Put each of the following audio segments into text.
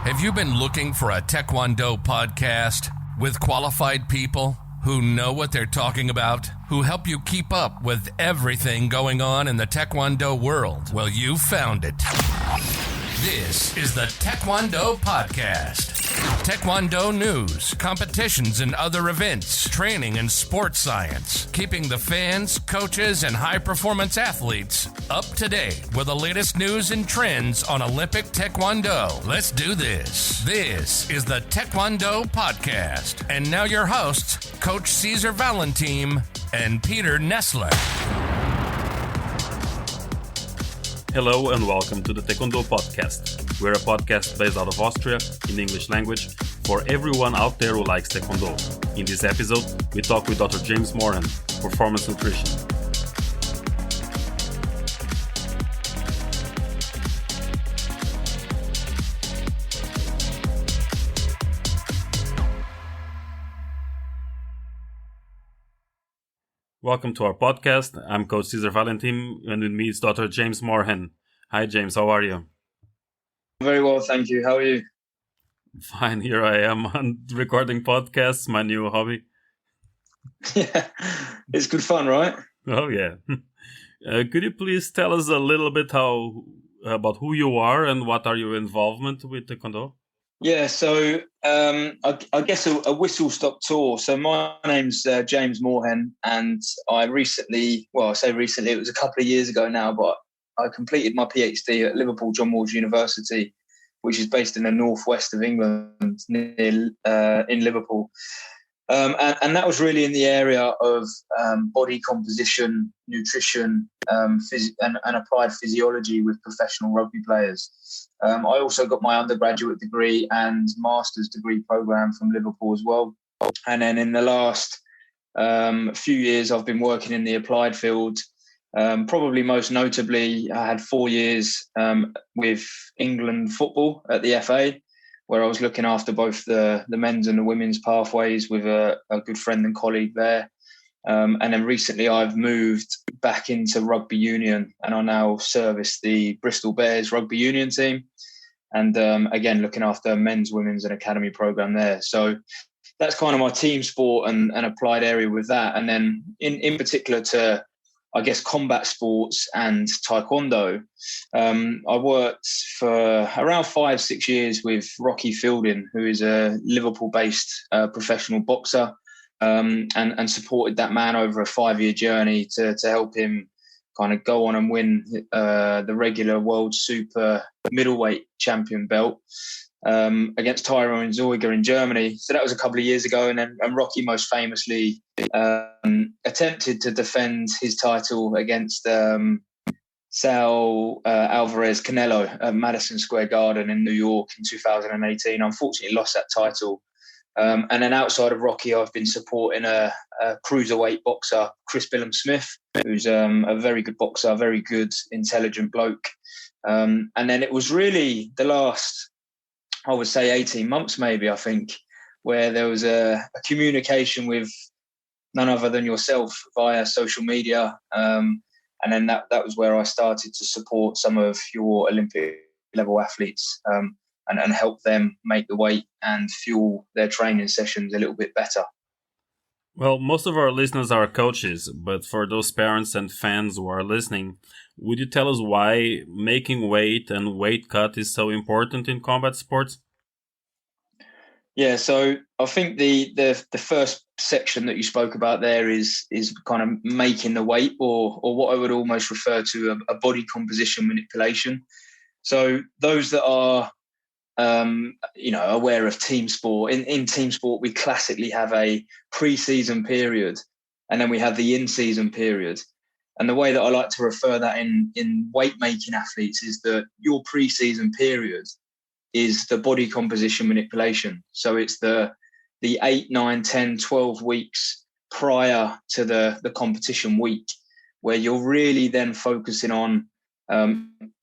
Have you been looking for a Taekwondo podcast with qualified people who know what they're talking about, who help you keep up with everything going on in the Taekwondo world? Well, you found it. This is the Taekwondo Podcast. Taekwondo news, competitions and other events, training and sports science, keeping the fans, coaches, and high-performance athletes up to date with the latest news and trends on Olympic Taekwondo. Let's do this. This is the Taekwondo Podcast. And now your hosts, Coach César Valentim and Peter Nessler. Hello and welcome to the Taekwondo Podcast. We're a podcast based out of Austria in English language for everyone out there who likes Taekwondo. In this episode, we talk with Dr. James Morehen, Performance Nutritionist. Welcome to our podcast. I'm Coach César Valentim, and with me is Dr. James Morehen. Hi, James. How are you? Very well, thank you. How are you? Fine. Here I am on recording podcasts, my new hobby. Yeah, it's good fun, right? Oh, yeah. Could you please tell us a little bit about who you are and what are your involvement with Taekwondo? Yeah, so I guess a whistle-stop tour. So my name's James Morehen, and I recently, well, I say recently, it was a couple of years ago now, but I completed my PhD at Liverpool John Moores University, which is based in the northwest of England, near in Liverpool. And that was really in the area of body composition, nutrition, and applied physiology with professional rugby players. I also got my undergraduate degree and master's degree program from Liverpool as well. And then in the last few years, I've been working in the applied field. Probably most notably, I had 4 years with England football at the FA, where I was looking after both the men's and the women's pathways with a good friend and colleague there. And then recently I've moved back into rugby union, and I now service the Bristol Bears rugby union team. And again, looking after men's, women's and academy program there. So that's kind of my team sport and applied area with that. And then in particular to, I guess, combat sports and Taekwondo. I worked for around 5-6 years with Rocky Fielding, who is a Liverpool-based professional boxer, and supported that man over a 5-year journey to help him kind of go on and win the regular world super middleweight champion belt against Tyrone Zeuger in Germany. So that was a couple of years ago. And Rocky most famously attempted to defend his title against Saul Alvarez Canelo at Madison Square Garden in New York in 2018. Unfortunately lost that title. And then outside of Rocky, I've been supporting a cruiserweight boxer, Chris Billam-Smith, who's a very good boxer, a very good, intelligent bloke. And then it was really the last, I would say 18 months maybe, I think, where there was a communication with none other than yourself via social media. And then that was where I started to support some of your Olympic level athletes and help them make the weight and fuel their training sessions a little bit better. Well, most of our listeners are coaches, but for those parents and fans who are listening, would you tell us why making weight and weight cut is so important in combat sports? Yeah, so I think the first section that you spoke about there is kind of making the weight, or what I would almost refer to a body composition manipulation. So those that are aware of team sport, in team sport we classically have a pre-season period and then we have the in-season period. And the way that I like to refer that in weight-making athletes is that your pre-season period is the body composition manipulation. So it's the 8, 9, 10, 12 weeks prior to the competition week, where you're really then focusing on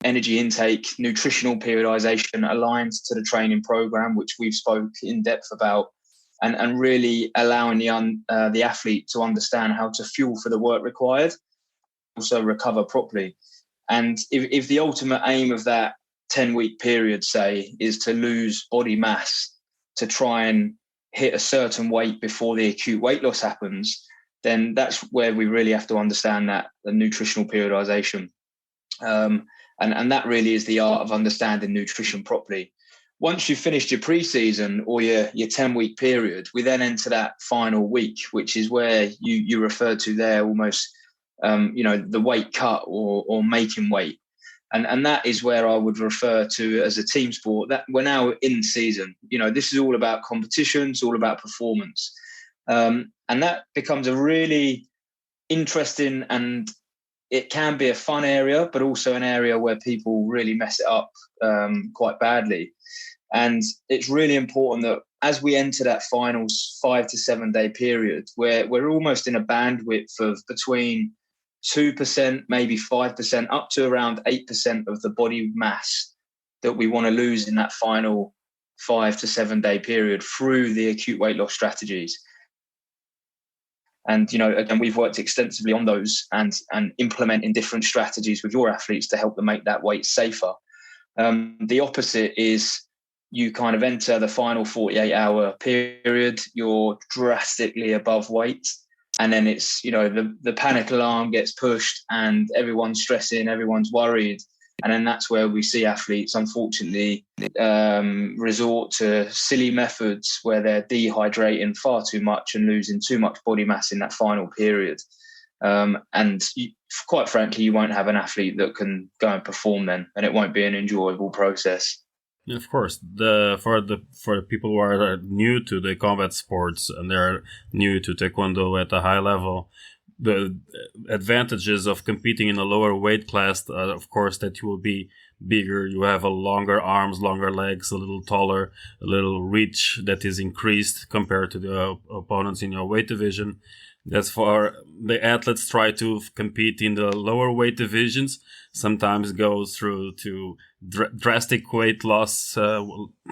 energy intake, nutritional periodization aligned to the training program, which we've spoke in depth about, and really allowing the athlete to understand how to fuel for the work required, also recover properly. And if the ultimate aim of that 10-week period, say, is to lose body mass to try and hit a certain weight before the acute weight loss happens, then that's where we really have to understand that the nutritional periodization. And that really is the art of understanding nutrition properly. Once you've finished your pre-season or your 10-week period, we then enter that final week, which is where you referred to there almost, the weight cut or making weight. And that is where I would refer to as a team sport, that we're now in season. This is all about competition. It's all about performance. And that becomes a really interesting, and it can be a fun area, but also an area where people really mess it up quite badly. And it's really important that as we enter that final 5 to 7 day period, where we're almost in a bandwidth of between 2%, maybe 5%, up to around 8% of the body mass that we want to lose in that final 5 to 7 day period through the acute weight loss strategies. And, again, we've worked extensively on those and implementing different strategies with your athletes to help them make that weight safer. The opposite is you kind of enter the final 48-hour period, you're drastically above weight. And then it's, the panic alarm gets pushed and everyone's stressing, everyone's worried. And then that's where we see athletes, unfortunately, resort to silly methods where they're dehydrating far too much and losing too much body mass in that final period. Quite frankly, you won't have an athlete that can go and perform then, and it won't be an enjoyable process. Of course, for the people who are new to the combat sports and they're new to Taekwondo at a high level, the advantages of competing in a lower weight class are, of course, that you will be bigger, you have a longer arms, longer legs, a little taller, a little reach that is increased compared to the opponents in your weight division. That's for the athletes try to compete in the lower weight divisions, sometimes go through to drastic weight loss,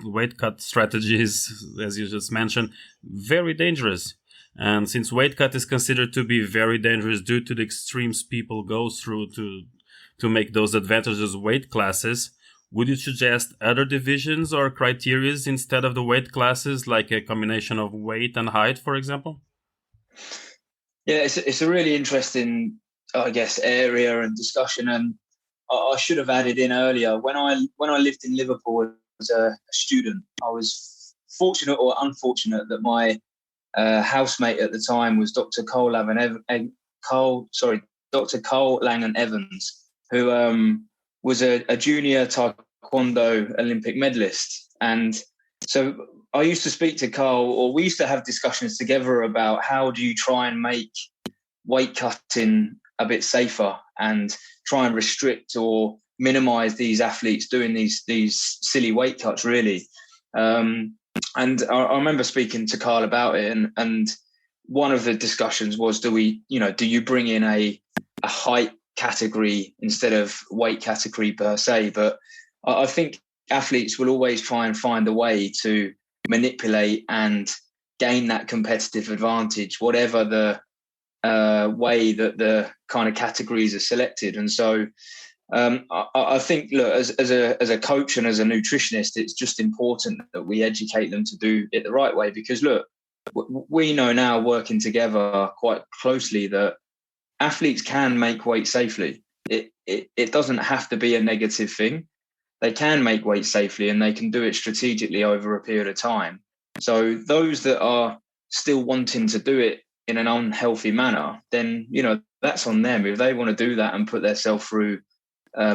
weight cut strategies, as you just mentioned, very dangerous. And since weight cut is considered to be very dangerous due to the extremes people go through to make those advantages weight classes, would you suggest other divisions or criteria instead of the weight classes, like a combination of weight and height, for example? Yeah, it's a really interesting, I guess, area and discussion. And I should have added in earlier, when I lived in Liverpool as a student, I was fortunate or unfortunate that my housemate at the time was Dr. Cole Langan Evans, who was a junior Taekwondo Olympic medalist. And so I used to speak to Carl, or we used to have discussions together about how do you try and make weight cutting a bit safer and try and restrict or minimize these athletes doing these silly weight cuts, really. And I remember speaking to Carl about it, and one of the discussions was, do you bring in a height category instead of weight category per se? But I think athletes will always try and find a way to manipulate and gain that competitive advantage, whatever the way that the kind of categories are selected. And so I think, look, as a coach and as a nutritionist, it's just important that we educate them to do it the right way, because look, we know now, working together quite closely, that athletes can make weight safely. It doesn't have to be a negative thing. They can make weight safely and they can do it strategically over a period of time. So those that are still wanting to do it in an unhealthy manner, then, that's on them. If they want to do that and put themselves through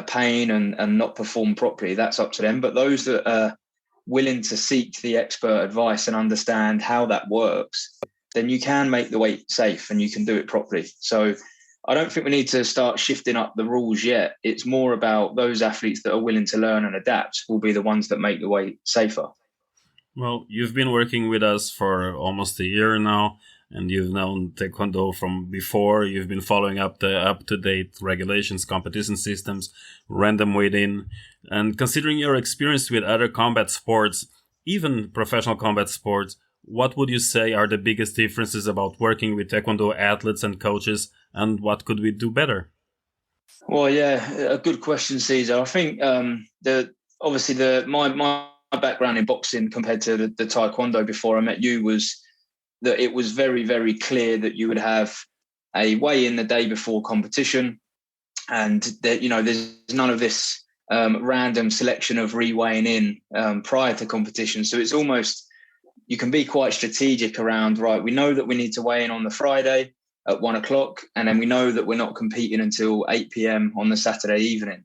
pain and not perform properly, that's up to them. But those that are willing to seek the expert advice and understand how that works, then you can make the weight safe and you can do it properly. So I don't think we need to start shifting up the rules yet. It's more about those athletes that are willing to learn and adapt will be the ones that make the weight safer. Well, you've been working with us for almost a year now, and you've known Taekwondo from before. You've been following up the up-to-date regulations, competition systems, random weigh-in. And considering your experience with other combat sports, even professional combat sports, what would you say are the biggest differences about working with Taekwondo athletes and coaches, and what could we do better? Well, yeah, a good question, César. I think obviously my background in boxing compared to the Taekwondo before I met you was that it was very, very clear that you would have a weigh-in the day before competition, and that, you know, there's none of this random selection of re-weighing in prior to competition. So it's almost, you can be quite strategic around, right, we know that we need to weigh in on the Friday at 1:00, and then we know that we're not competing until 8 p.m. on the Saturday evening.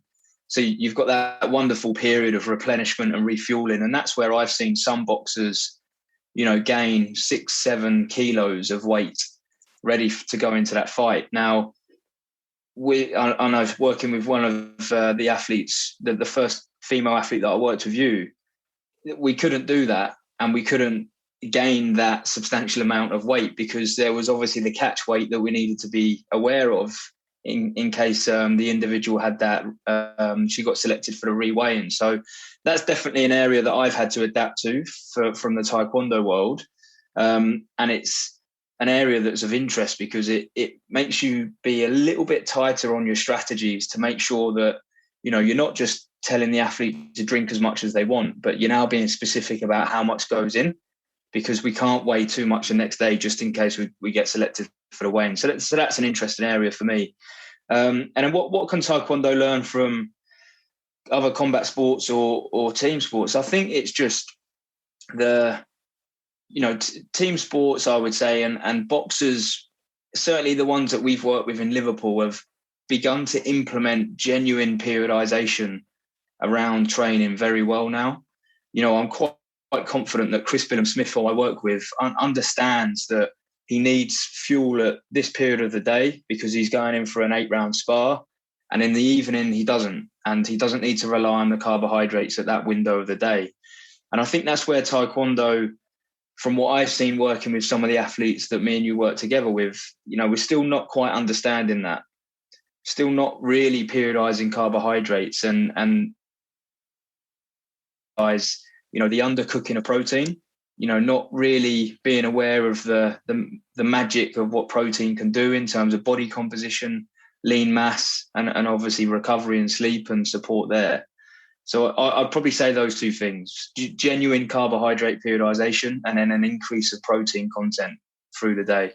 So you've got that wonderful period of replenishment and refueling. And that's where I've seen some boxers, you know, gain 6-7 kilos of weight ready to go into that fight. Now, I was working with one of the athletes, the first female athlete that I worked with you, we couldn't do that, and we couldn't gain that substantial amount of weight because there was obviously the catch weight that we needed to be aware of in case the individual had that, she got selected for the re-weighing. So that's definitely an area that I've had to adapt to from the Taekwondo world. And it's an area that's of interest because it makes you be a little bit tighter on your strategies to make sure that, you know, you're not just telling the athlete to drink as much as they want, but you're now being specific about how much goes in, because we can't weigh too much the next day just in case we get selected for the weigh-in. So that's an interesting area for me. And then what can Taekwondo learn from other combat sports or team sports? I think it's just team sports, I would say, and boxers, certainly the ones that we've worked with in Liverpool, have begun to implement genuine periodization around training very well now. You know, I'm quite confident that Chris Billham-Smith, who I work with, understands that he needs fuel at this period of the day because he's going in for an 8-round spar, and in the evening he doesn't, and he doesn't need to rely on the carbohydrates at that window of the day. And I think that's where Taekwondo, from what I've seen working with some of the athletes that me and you work together with, you know, we're still not quite understanding that, still not really periodizing carbohydrates and you know, the undercooking of protein, you know, not really being aware of the magic of what protein can do in terms of body composition, lean mass, and obviously recovery and sleep and support there. So I'd probably say those two things: genuine carbohydrate periodization and then an increase of protein content through the day.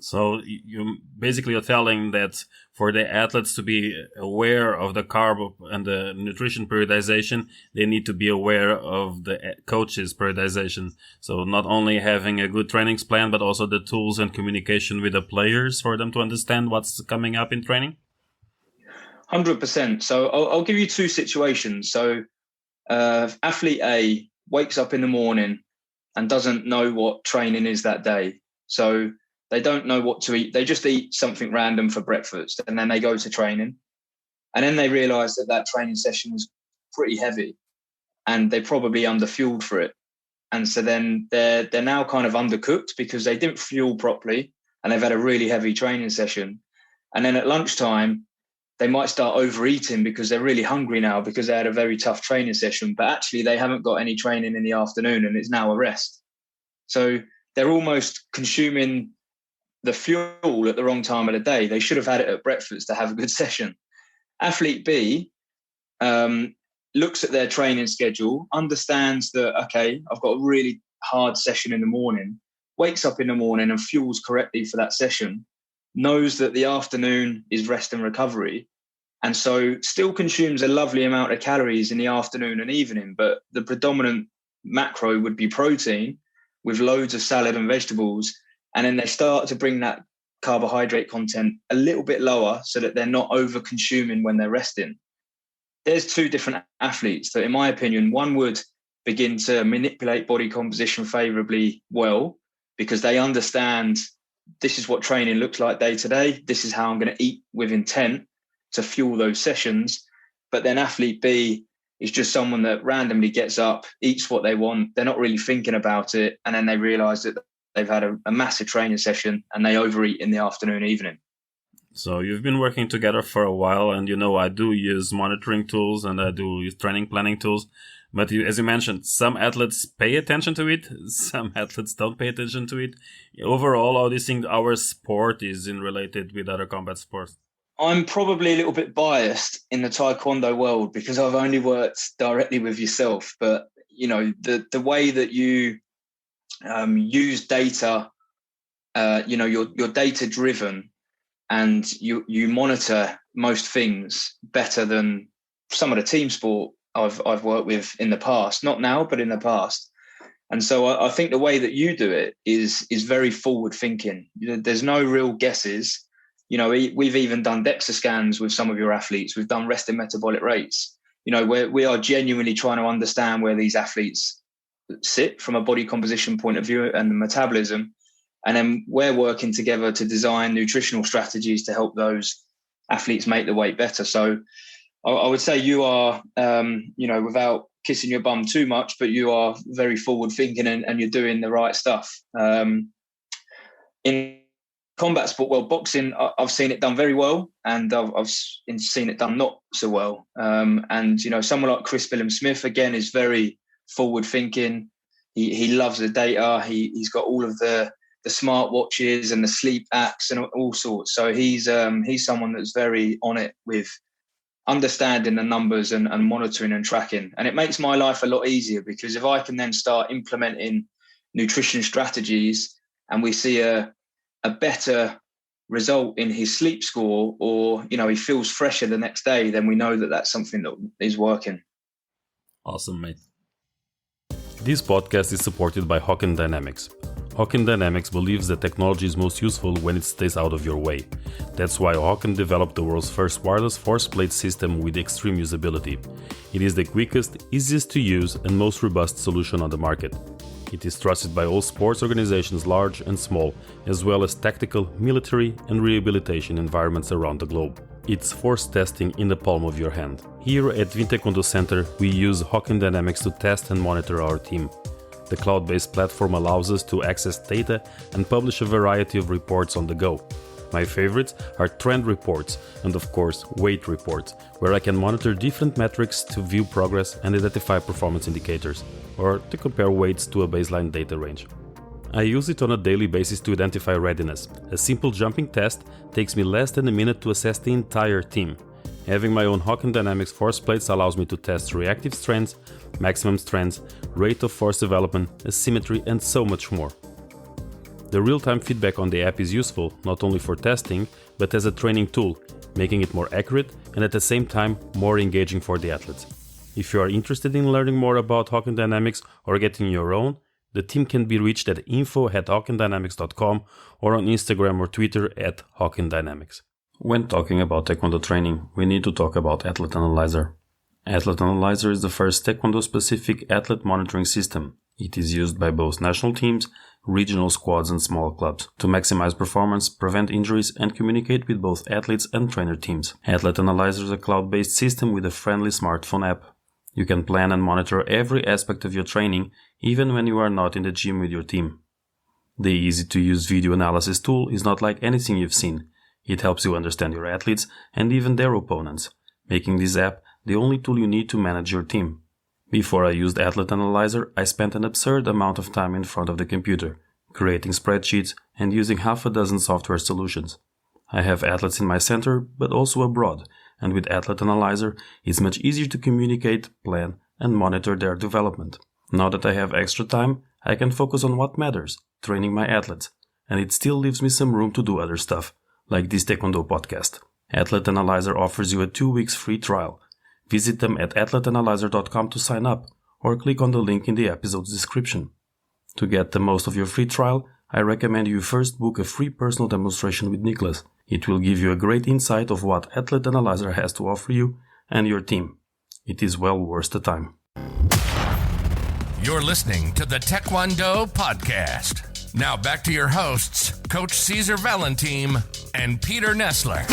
So you basically are telling that for the athletes to be aware of the carb and the nutrition periodization, they need to be aware of the coach's periodization. So not only having a good training plan, but also the tools and communication with the players for them to understand what's coming up in training? 100%. So I'll give you two situations. So athlete A wakes up in the morning and doesn't know what training is that day. So they don't know what to eat. They just eat something random for breakfast, and then they go to training. And then they realize that training session was pretty heavy and they probably underfueled for it. And so then they're now kind of undercooked because they didn't fuel properly and they've had a really heavy training session. And then at lunchtime, they might start overeating because they're really hungry now because they had a very tough training session, but actually they haven't got any training in the afternoon and it's now a rest. So they're almost consuming the fuel at the wrong time of the day. They should have had it at breakfast to have a good session. Athlete B looks at their training schedule, understands that, okay, I've got a really hard session in the morning, wakes up in the morning and fuels correctly for that session, knows that the afternoon is rest and recovery, and so still consumes a lovely amount of calories in the afternoon and evening, but the predominant macro would be protein with loads of salad and vegetables. And then they start to bring that carbohydrate content a little bit lower so that they're not over consuming when they're resting. There's two different athletes that, in my opinion, one would begin to manipulate body composition favorably well because they understand this is what training looks like day to day. This is how I'm going to eat with intent to fuel those sessions. But then athlete B is just someone that randomly gets up, eats what they want. They're not really thinking about it. And then they realize that they've had a massive training session and they overeat in the afternoon, evening. So you've been working together for a while, and you know I do use monitoring tools and I do use training planning tools. But as you mentioned, some athletes pay attention to it, some athletes don't pay attention to it. Overall, how do you think our sport is related with other combat sports? I'm probably a little bit biased in the Taekwondo world because I've only worked directly with yourself. But, the way that you use data, you're data driven, and you monitor most things better than some of the team sport I've worked with in the past, not now, but in the past. And so I think the way that you do it is very forward thinking. There's no real guesses. We've even done DEXA scans with some of your athletes. We've done resting metabolic rates. Where we are genuinely trying to understand where these athletes sit from a body composition point of view and the metabolism. And then we're working together to design nutritional strategies to help those athletes make the weight better. So I would say you are, without kissing your bum too much, but you are very forward thinking and you're doing the right stuff. In combat sport, boxing, I've seen it done very well, and I've seen it done not so well. And someone like Chris Billum-Smith, again, is very forward thinking. He loves the data. He's got all of the smart watches and the sleep apps and all sorts. So he's someone that's very on it with understanding the numbers and monitoring and tracking. And it makes my life a lot easier, because if I can then start implementing nutrition strategies and we see a better result in his sleep score, or, he feels fresher the next day, then we know that that's something that is working. Awesome, mate. This podcast is supported by Hawken Dynamics. Hawken Dynamics believes that technology is most useful when it stays out of your way. That's why Hawken developed the world's first wireless force plate system with extreme usability. It is the quickest, easiest to use, and most robust solution on the market. It is trusted by all sports organizations, large and small, as well as tactical, military, and rehabilitation environments around the globe. It's force testing in the palm of your hand. Here at Wien Taekwondo Center, we use Hawken Dynamics to test and monitor our team. The cloud-based platform allows us to access data and publish a variety of reports on the go. My favorites are trend reports and, of course, weight reports, where I can monitor different metrics to view progress and identify performance indicators, or to compare weights to a baseline data range. I use it on a daily basis to identify readiness. A simple jumping test takes me less than a minute to assess the entire team. Having my own Hawken Dynamics force plates allows me to test reactive strengths, maximum strengths, rate of force development, asymmetry, and so much more. The real-time feedback on the app is useful not only for testing, but as a training tool, making it more accurate and at the same time more engaging for the athletes. If you are interested in learning more about Hawken Dynamics or getting your own, the team can be reached at info@hawkendynamics.com or on Instagram or Twitter @HawkenDynamics. When talking about Taekwondo training, we need to talk about Athlete Analyzer. Athlete Analyzer is the first Taekwondo-specific athlete monitoring system. It is used by both national teams, regional squads, and small clubs to maximize performance, prevent injuries, and communicate with both athletes and trainer teams. Athlete Analyzer is a cloud-based system with a friendly smartphone app. You can plan and monitor every aspect of your training, even when you are not in the gym with your team. The easy-to-use video analysis tool is not like anything you've seen. It helps you understand your athletes and even their opponents, making this app the only tool you need to manage your team. Before I used Athlete Analyzer, I spent an absurd amount of time in front of the computer, creating spreadsheets and using half a dozen software solutions. I have athletes in my center, but also abroad, and with Athlete Analyzer, it's much easier to communicate, plan, and monitor their development. Now that I have extra time, I can focus on what matters, training my athletes, and it still leaves me some room to do other stuff, like this Taekwondo podcast. Athlete Analyzer offers you a 2 weeks free trial. Visit them at athleteanalyzer.com to sign up, or click on the link in the episode's description. To get the most of your free trial, I recommend you first book a free personal demonstration with Nicholas. It will give you a great insight of what Athlete Analyzer has to offer you and your team. It is well worth the time. You're listening to the Taekwondo Podcast. Now back to your hosts, Coach César Valentim and Peter Nessler.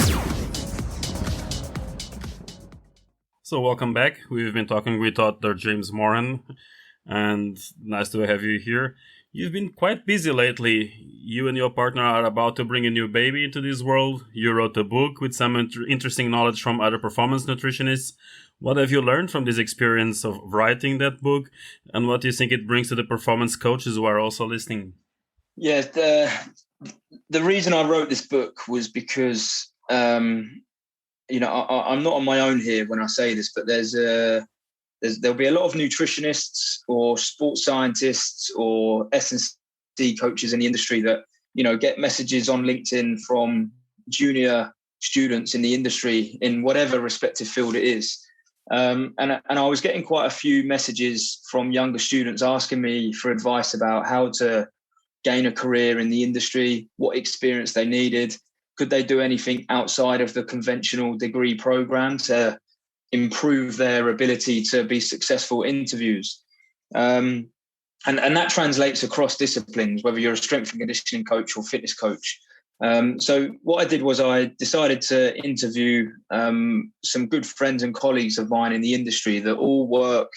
So welcome back. We've been talking with Dr. James Morehen, and nice to have you here. You've been quite busy lately. You and your partner are about to bring a new baby into this world. You wrote a book with some interesting knowledge from other performance nutritionists. What have you learned from this experience of writing that book, and what do you think it brings to the performance coaches who are also listening? Yes, the reason I wrote this book was because I'm not on my own here when I say this, but there'll be a lot of nutritionists or sports scientists or S&C coaches in the industry that, get messages on LinkedIn from junior students in the industry in whatever respective field it is. And I was getting quite a few messages from younger students asking me for advice about how to gain a career in the industry, what experience they needed. Could they do anything outside of the conventional degree program to improve their ability to be successful in interviews? And that translates across disciplines, whether you're a strength and conditioning coach or fitness coach. So what I did was I decided to interview some good friends and colleagues of mine in the industry that all work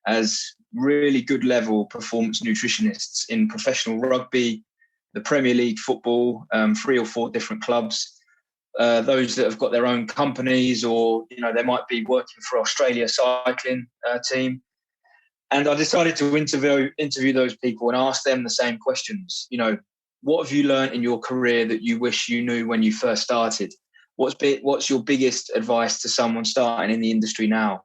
as really good level performance nutritionists in professional rugby, the Premier League football, 3 or 4 different clubs, those that have got their own companies, or, they might be working for Australia cycling team. And I decided to interview those people and ask them the same questions. What have you learned in your career that you wish you knew when you first started? What's your biggest advice to someone starting in the industry now?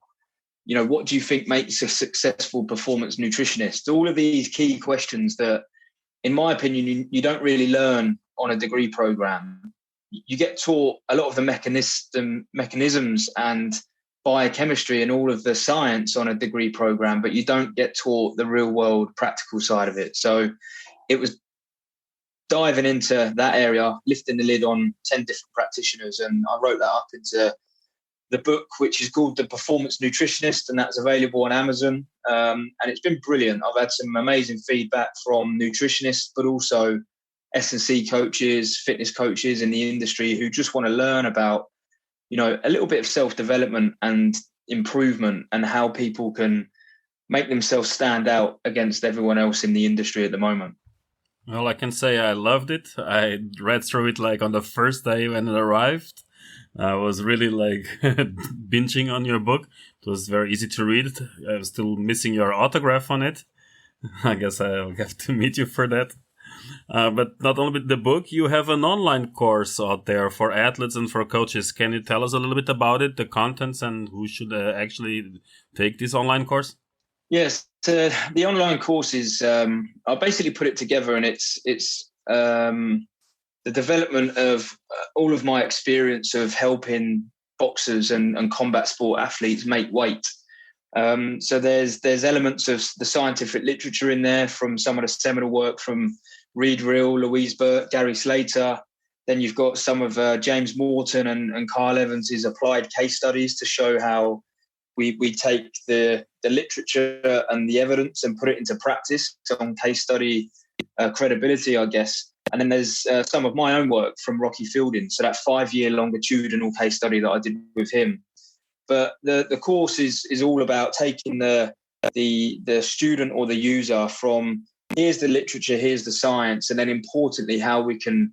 What do you think makes a successful performance nutritionist? All of these key questions that, in my opinion, you don't really learn on a degree program. You get taught a lot of the mechanisms and biochemistry and all of the science on a degree program, but you don't get taught the real world practical side of it. So it was diving into that area, lifting the lid on 10 different practitioners. And I wrote that up into the book, which is called The Performance Nutritionist, and that's available on Amazon. And it's been brilliant. I've had some amazing feedback from nutritionists, but also S&C coaches, fitness coaches in the industry who just want to learn about, a little bit of self-development and improvement and how people can make themselves stand out against everyone else in the industry at the moment. Well, I can say I loved it. I read through it on the first day when it arrived. I was really binging on your book. It was very easy to read. I'm still missing your autograph on it. I guess I'll have to meet you for that. But not only with the book, you have an online course out there for athletes and for coaches. Can you tell us a little bit about it, the contents, and who should actually take this online course? Yes, the online courses, I basically put it together, and it's the development of all of my experience of helping boxers and combat sport athletes make weight. So there's elements of the scientific literature in there from some of the seminal work from Reed Rill, Louise Burt, Gary Slater. Then you've got some of James Morton and Kyle Evans's applied case studies to show how we take the literature and the evidence and put it into practice on case study credibility, I guess. And then there's some of my own work from Rocky Fielding. So that 5-year longitudinal case study that I did with him. But the course is all about taking the student or the user from here's the literature, here's the science, and then importantly, how we can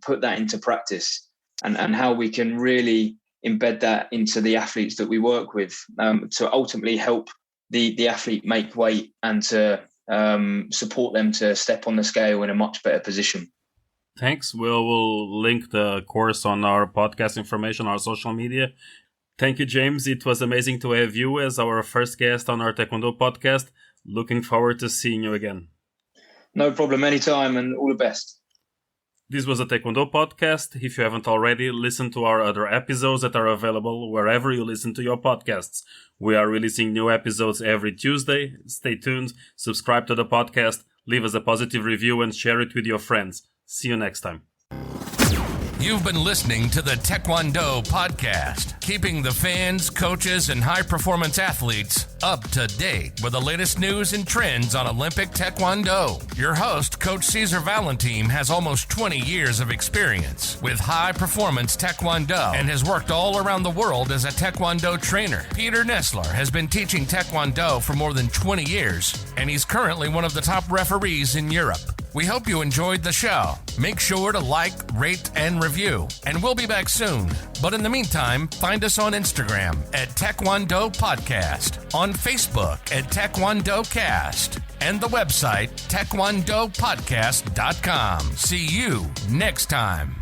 put that into practice and how we can really embed that into the athletes that we work with to ultimately help the athlete make weight and to support them to step on the scale in a much better position. Thanks. We'll link the course on our podcast information, our social media. Thank you, James. It was amazing to have you as our first guest on our Taekwondo podcast. Looking forward to seeing you again. No problem. Anytime, and all the best. This was a Taekwondo podcast. If you haven't already, listen to our other episodes that are available wherever you listen to your podcasts. We are releasing new episodes every Tuesday. Stay tuned, subscribe to the podcast, leave us a positive review, and share it with your friends. See you next time. You've been listening to the Taekwondo podcast, keeping the fans, coaches, and high-performance athletes up to date with the latest news and trends on Olympic Taekwondo. Your host, Coach César Valentim, has almost 20 years of experience with high-performance Taekwondo and has worked all around the world as a Taekwondo trainer. Peter Nessler has been teaching Taekwondo for more than 20 years, and he's currently one of the top referees in Europe. We hope you enjoyed the show. Make sure to like, rate, and review. And we'll be back soon. But in the meantime, find us on Instagram at Taekwondo Podcast, on Facebook at Taekwondo Cast, and the website taekwondopodcast.com. See you next time.